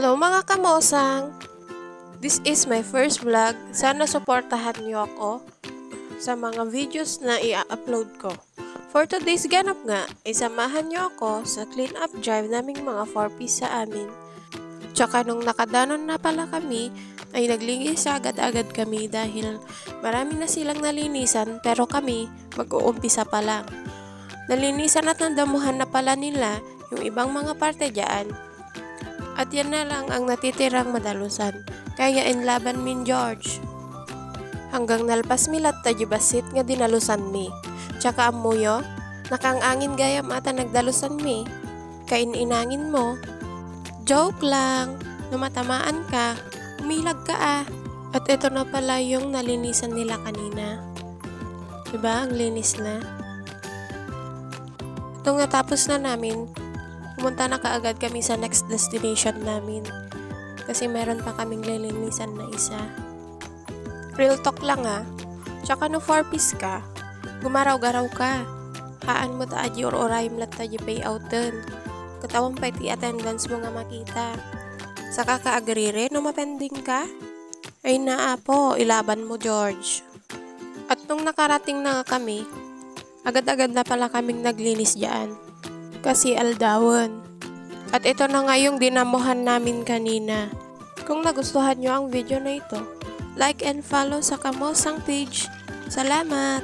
Hello mga kamosang! This is my first vlog. Sana suportahan niyo ako sa mga videos na i-upload ko. For today's ganap nga, isamahan niyo ako sa clean up drive naming mga 4-piece sa amin. Tsaka nung nakadanon na pala kami, ay naglinis agad-agad kami dahil marami na silang nalinisan pero kami mag-uumpisa pa lang. Nalinisan at nandamuhan na pala nila yung ibang mga parte dyan. At yan na lang ang natitirang madalusan. Kaya inlaban min George. Hanggang nalpas milat tayo basit nga dinalusan mi. Tsaka amuyo, nakangangin gayam ata nagdalusan mi. Kain-inangin mo. Joke lang, numatamaan ka, umilag ka ah. At ito na pala yung nalinisan nila kanina. Diba? Ang linis na. Nung natapos na namin, pumunta na kaagad kami sa next destination namin. Kasi meron pa kaming lilinisan na isa. Real talk lang ah. Tsaka no 4-piece ka, gumaraw-garaw ka. Haan mo ta aji or oray mlat taji payouten. Katawang pa iti attendance mo nga makita. Saka ka-agree no mapending ka? Ay naa po, ilaban mo George. At nung nakarating na nga kami, agad-agad na pala kaming naglinis dyan. Kasi aldawon. At ito na nga yung dinamuhan namin kanina. Kung nagustuhan nyo ang video na ito, like and follow sa Kamosang page. Salamat!